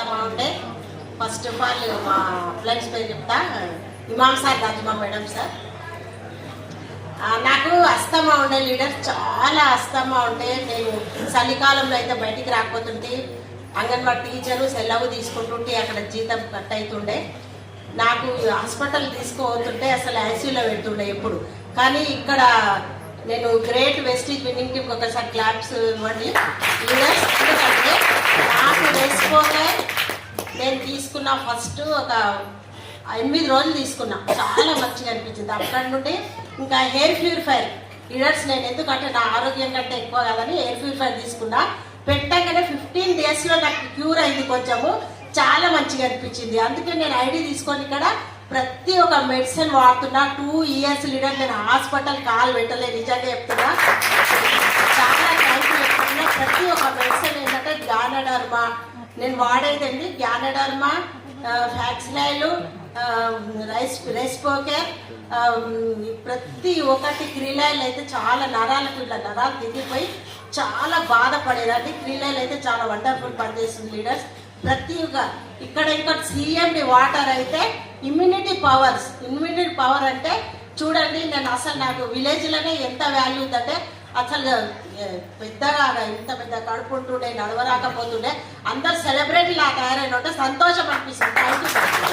ఉండే first of all మా friends పేరు చెప్తా. ఇమాం సార్, రాజమా మేడం సార్. నాకు అస్తమా ఉండే లీడర్, చాలా అస్తమా ఉండే. నేను చలికాలంలో అయితే బయటికి రాకపోతుంటే అంగన్వాడీ టీచరు సెలవు తీసుకుంటుంటే అక్కడ జీతం కట్ అవుతుండే. నాకు హాస్పిటల్ తీసుకుపోతుంటే అసలు ఐసీయూలో పెడుతుండే ఎప్పుడు. కానీ ఇక్కడ నేను గ్రేట్ వెస్టీజ్ విన్నింగ్ టీంకి ఒకసారి క్లాప్స్ ఇవ్వండి లీడర్స్. ఎందుకంటే నాకు వేసుకోగా నేను తీసుకున్న ఫస్ట్ ఒక 8 రోజులు తీసుకున్నా, చాలా మంచిగా అనిపించింది. అక్కడి నుండి ఇంకా హెయిర్ ప్యూరిఫైర్ లీడర్స్, నేను ఎందుకంటే నా ఆరోగ్యం కంటే ఎక్కువ కాదని హెయిర్ ప్యూరిఫైర్ తీసుకున్నా. పెట్టగానే 15 డేస్లో నాకు క్యూర్ అయింది, కొంచెము చాలా మంచిగా అనిపించింది. అందుకే నేను ఐడి తీసుకొని ఇక్కడ ప్రతి ఒక్క మెడిసిన్ వాడుతున్నా. 2 ఇయర్స్ లీడర్, నేను హాస్పిటల్ కాల్ పెట్టలేదు, నిజంగా చెప్తున్నా. చాలా టైం చెప్తున్నా. ప్రతి ఒక్క మెడిసిన్ ఏంటంటే జ్ఞానడర్మా నేను వాడేదండి, జ్ఞానడర్మా, ఫ్యాక్సిలైలు, రెస్పోకేర్, ప్రతి ఒక్కటి క్రీలైల్ అయితే చాలా నరాలకు ఇట్లా నరాలు తిరిగిపోయి చాలా బాధపడేదండి. క్రీలైల్ అయితే చాలా వండర్ఫుల్ పనిచేస్తుంది లీడర్స్. ప్రతి ఒక్క ఇక్కడ సిఎండి వాటర్ అయితే ఇమ్యూనిటీ పవర్ అంటే చూడండి. నేను అసలు నాకు విలేజ్లోనే ఎంత వాల్యూ ఉందంటే అసలు పెద్దగా ఇంత పెద్ద కడుపు ఉంటుండే, నడవరాకపోతుండే. అందరు సెలబ్రిటీలా తయారైన సంతోషం అనిపిస్తుంది. Thank you.